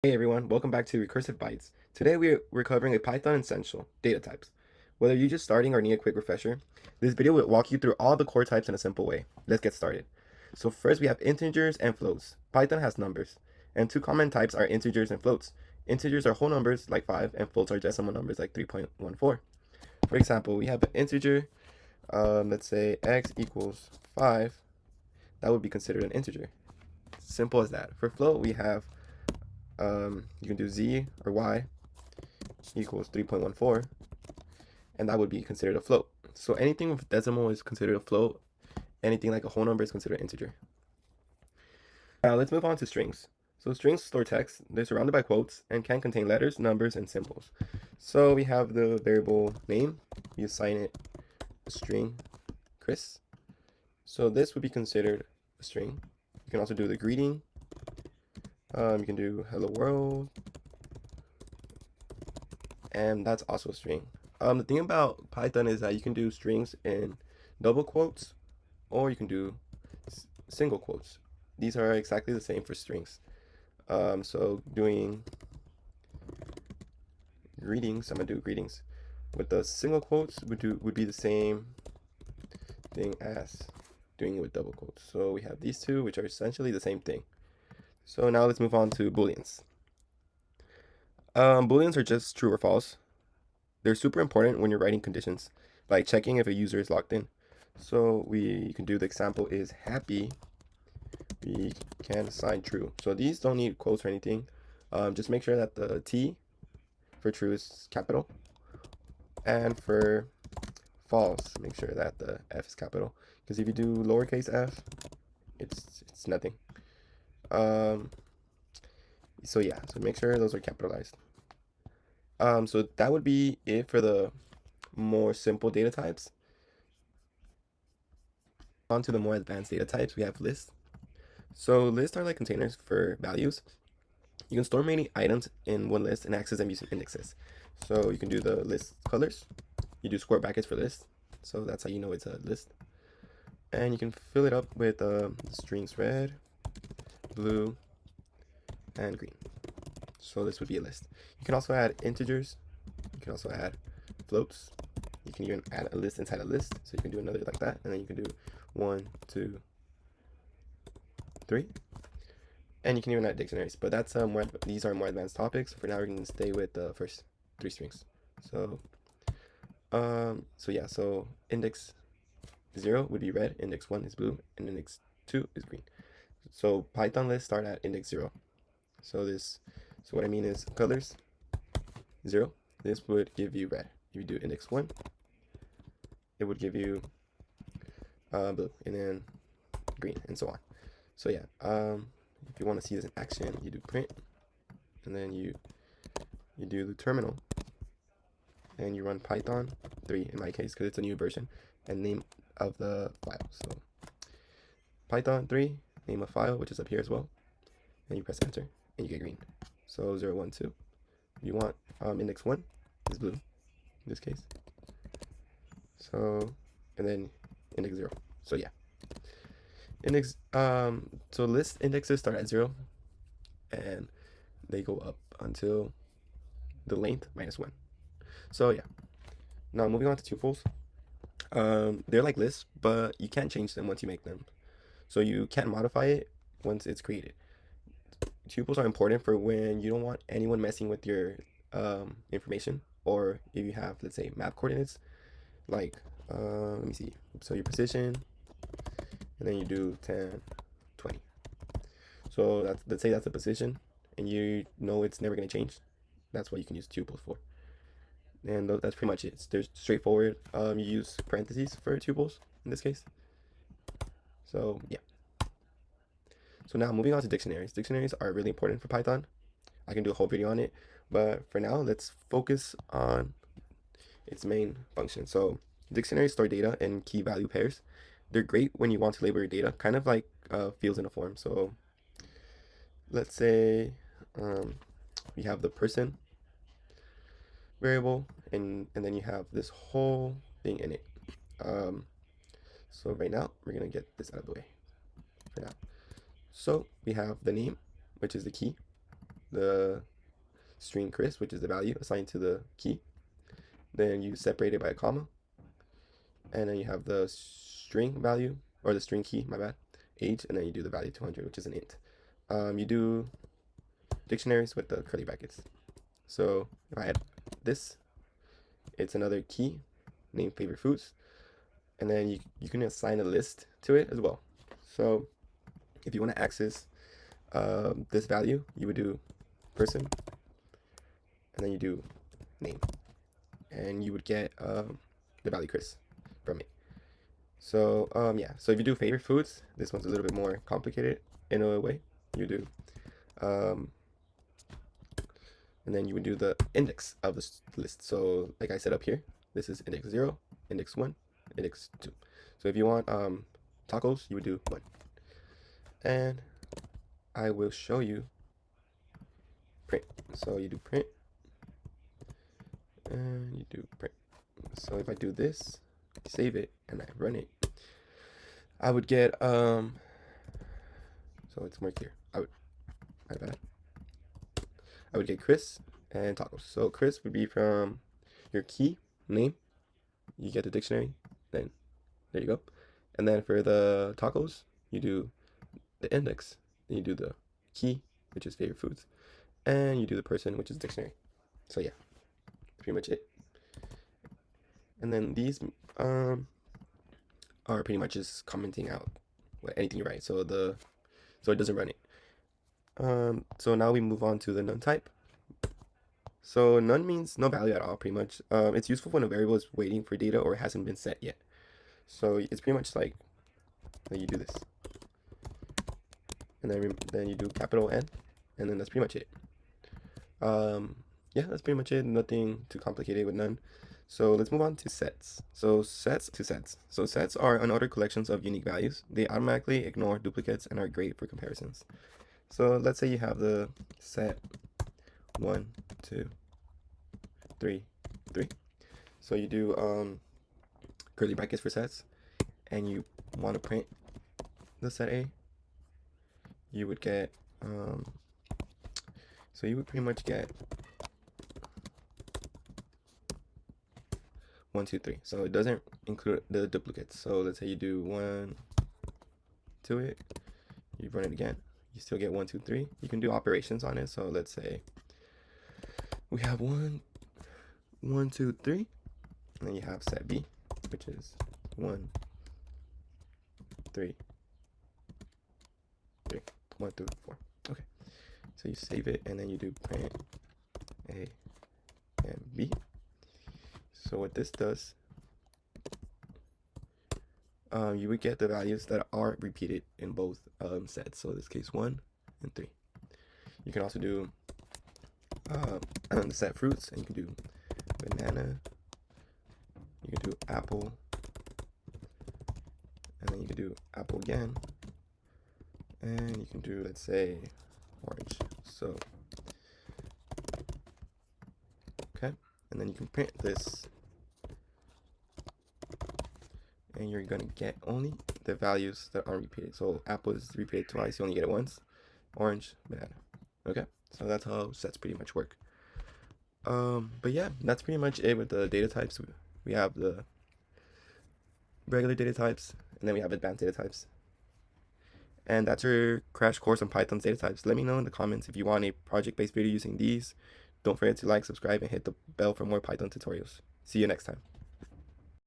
Hey everyone, welcome back to Recursive Bytes. Today we're covering a Python essential, data types. Whether you're just starting or need a quick refresher, this video will walk you through all the core types in a simple way. Let's get started. So first we have integers and floats. Python has numbers, and two common types are integers and floats. Integers are whole numbers like 5, and floats are decimal numbers like 3.14. For example, we have an integer, let's say x equals 5. That would be considered an integer. Simple as that. For float, we have you can do z or y equals 3.14, and that would be considered a float. So anything with decimal is considered a float. Anything like a whole number is considered an integer. Now let's move on to strings. So strings store text. They're surrounded by quotes and can contain letters, numbers, and symbols. So we have the variable name. We assign it a string, Chris. So this would be considered a string. You can also do the greeting. You can do hello world, and that's also a string. The thing about Python is that you can do strings in double quotes, or you can do single quotes. These are exactly the same for strings. So doing greetings, I'm gonna do greetings with the single quotes would be the same thing as doing it with double quotes. So we have these two, which are essentially the same thing. So now let's move on to booleans. Booleans are just true or false. They're super important when you're writing conditions, like checking if a user is logged in. So we can do the example is happy. We can assign true. So these don't need quotes or anything. Just make sure that the T for true is capital, and for false, make sure that the F is capital. Because if you do lowercase f, it's nothing. So yeah, so make sure those are capitalized. So that would be it for the more simple data types. On to the more advanced data types, we have lists. So lists are like containers for values. You can store many items in one list and access them using indexes. So you can do the list colors. You do square brackets for list. So that's how you know it's a list. And you can fill it up with strings red, blue, and green. So this would be a list. You can also add integers. You can also add floats. You can even add a list inside a list. So you can do another like that. And then you can do 1, 2, 3. And you can even add dictionaries, but that's these are more advanced topics. For now, we're gonna stay with the first 3 strings. So, so index 0 would be red, index 1 is blue, and index 2 is green. So Python lists start at index 0. So what I mean is colors 0. This would give you red. If you do index 1, it would give you blue, and then green, and so on. So yeah, if you want to see this in action, you do print, and then you do the terminal, and you run Python 3 in my case because it's a new version, and name of the file. So Python 3, name of file, which is up here as well, and you press enter, and you get green. So 0, 1, 2. If you want index 1 is blue in this case. So, and then index 0. So yeah. So list indexes start at 0, and they go up until the length -1. So yeah. Now moving on to tuples. They're like lists, but you can't change them once you make them. So you can't modify it once it's created. Tuples are important for when you don't want anyone messing with your information, or if you have, let's say, map coordinates, like let me see. So your position, and then you do 10, 20. So let's say that's a position, and you know it's never gonna change. That's what you can use tuples for. And that's pretty much it. They're straightforward. You use parentheses for tuples in this case. So yeah. So now moving on to dictionaries. Dictionaries are really important for Python. I can do a whole video on it, but for now, let's focus on its main function. So dictionaries store data in key value pairs. They're great when you want to label your data, kind of like fields in a form. So let's say we have the person variable, and then you have this whole thing in it. So right now, we're gonna get this out of the way for now. So we have the name, which is the key. the string Chris, which is the value assigned to the key. Then you separate it by a comma, and then you have the string value, or the string key, my bad, age, and then you do the value 200, which is an int. You do dictionaries with the curly brackets. So if I add this, it's another key named favorite foods, and then you can assign a list to it as well. So if you want to access this value, you would do person, and then you do name, and you would get the value Chris from it. So yeah, so if you do favorite foods, this one's a little bit more complicated in a way. You do and then you would do the index of this list. So like I said up here, this is index 0, index 1, index 2. So if you want tacos, you would do 1. And I will show you print. So you do print, and you do print. So if I do this, save it, and I run it, I would get so it's more clear. My bad. I would get Chris and tacos. So Chris would be from your key name. You get the dictionary, then there you go. And then for the tacos, you do the index, then you do the key, which is favorite foods, and you do the person, which is dictionary. So yeah, pretty much it. And then these are pretty much just commenting out anything you write. So it doesn't run it. So now we move on to the NoneType. So none means no value at all, pretty much. It's useful when a variable is waiting for data or hasn't been set yet. So it's pretty much like you do this, and then you do capital N, and then that's pretty much it. Yeah, that's pretty much it. Nothing too complicated with none. So let's move on to sets. So sets. So sets are unordered collections of unique values. They automatically ignore duplicates and are great for comparisons. So let's say you have the set 1, 2, 3, 3. So you do curly brackets for sets, and you want to print the set A. You would get so you would pretty much get 1, 2, 3. So it doesn't include the duplicates. So let's say you do 1 to it, you run it again, you still get 1, 2, 3. You can do operations on it. So let's say we have 1, 1, 2, 3, and then you have set B, which is 1, 3, 3, 1 through 4. Okay, so you save it, and then you do print A and B. So what this does, you would get the values that are repeated in both sets. So in this case, 1 and 3. You can also do the set fruits, and you can do banana, you can do apple, and then you can do apple again, and you can do, let's say, orange. So okay, and then you can print this, and you're gonna get only the values that aren't repeated. So apple is repeated twice, you only get it once. Orange, banana. Okay, so that's how sets pretty much work. But yeah, that's pretty much it with the data types. We have the regular data types, and then we have advanced data types. And that's your crash course on Python's data types. Let me know in the comments if you want a project-based video using these. Don't forget to like, subscribe, and hit the bell for more Python tutorials. See you next time.